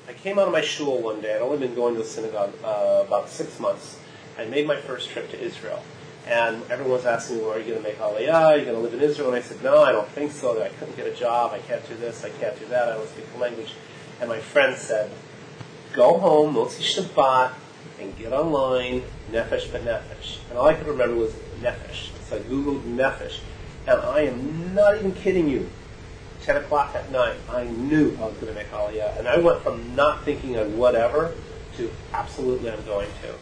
I came out of my shul one day. I'd only been going to the synagogue about 6 months. I made my first trip to Israel. And everyone was asking me, well, are you going to make Aliyah? Are you going to live in Israel? And I said, no, I don't think so. I couldn't get a job. I can't do this. I can't do that. I don't speak the language. And my friend said, go home, Motzi Shabbat, and get online, Nefesh B'Nefesh. And all I could remember was Nefesh. So I Googled Nefesh. And I am not even kidding you. 10 o'clock at night, I knew I was going to make Aliyah. And I went from not thinking of whatever to absolutely I'm going to.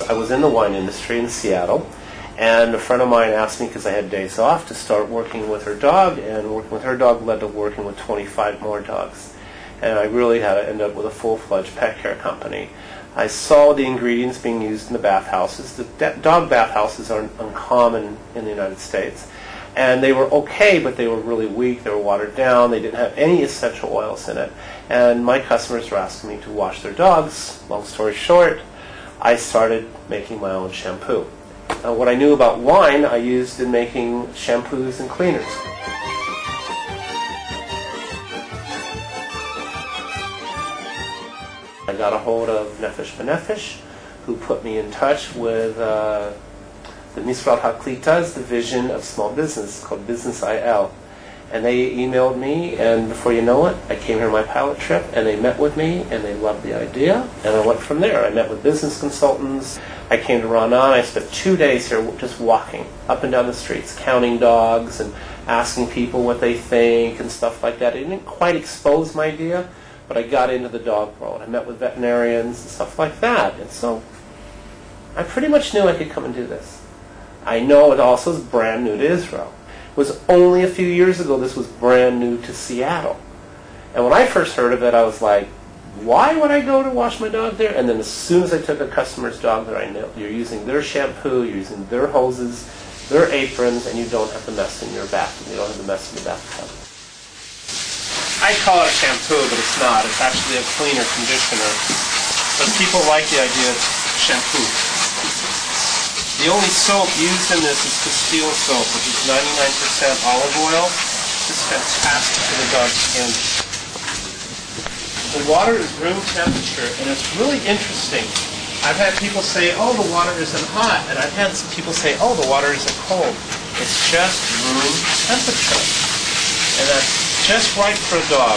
I was in the wine industry in Seattle, and a friend of mine asked me, because I had days off, to start working with her dog, and working with her dog led to working with 25 more dogs. And I really had to end up with a full-fledged pet care company. I saw the ingredients being used in the bathhouses. The dog bathhouses are uncommon in the United States. And they were okay, but they were really weak. They were watered down. They didn't have any essential oils in it. And my customers were asking me to wash their dogs. Long story short, I started making my own shampoo. What I knew about wine, I used in making shampoos and cleaners. I got a hold of Nefesh B'Nefesh, who put me in touch with the Misrad HaKlita's division of small business called Business IL. And they emailed me, and before you know it, I came here on my pilot trip, and they met with me, and they loved the idea, and I went from there. I met with business consultants. I came to Raanana. I spent 2 days here just walking up and down the streets, counting dogs and asking people what they think and stuff like that. I didn't quite expose my idea, but I got into the dog world. I met with veterinarians and stuff like that, and so I pretty much knew I could come and do this. I know it also is brand new to Israel. It was only a few years ago this was brand new to Seattle. And when I first heard of it, I was like, why would I go to wash my dog there? And then as soon as I took a customer's dog there, I knew you're using their shampoo, you're using their hoses, their aprons, and you don't have to mess in your bathroom. You don't have to mess in the bathtub. I call it a shampoo, but it's not. It's actually a cleaner, conditioner. But people like the idea of shampoo. The only soap used in this is Castile soap, which is 99% olive oil. It's fantastic for the dog's skin. The water is room temperature, and it's really interesting. I've had people say, oh, the water isn't hot, and I've had some people say, oh, the water isn't cold. It's just room temperature. And that's just right for a dog.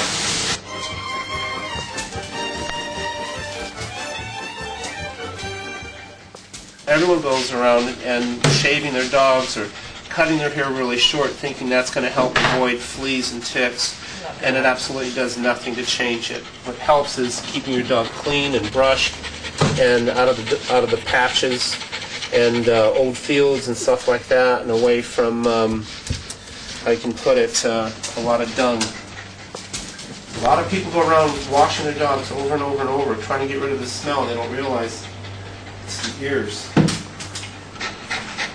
Everyone goes around and shaving their dogs or cutting their hair really short, thinking that's going to help avoid fleas and ticks, and it absolutely does nothing to change it. What helps is keeping your dog clean and brushed and out of the patches and old fields and stuff like that, and away from, I can put it, a lot of dung. A lot of people go around washing their dogs over and over and over, trying to get rid of the smell. They don't realize it's the ears.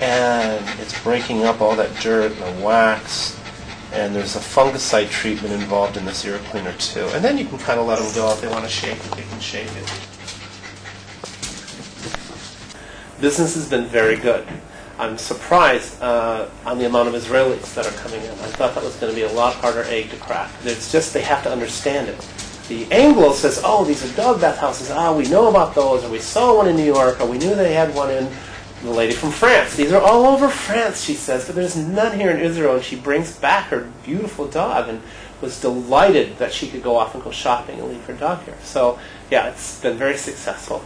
And it's breaking up all that dirt and the wax, and there's a fungicide treatment involved in this ear cleaner too. And then you can kind of let them go. If they want to shake it, they can shake it. Business has been very good. I'm surprised on the amount of Israelis that are coming in. I thought that was going to be a lot harder egg to crack. It's just they have to understand it. The Anglo says, oh, these are dog bathhouses. Ah, we know about those, or we saw one in New York, or we knew they had one in the lady from France. These are all over France, she says, but there's none here in Israel. And she brings back her beautiful dog and was delighted that she could go off and go shopping and leave her dog here. So, yeah, it's been very successful.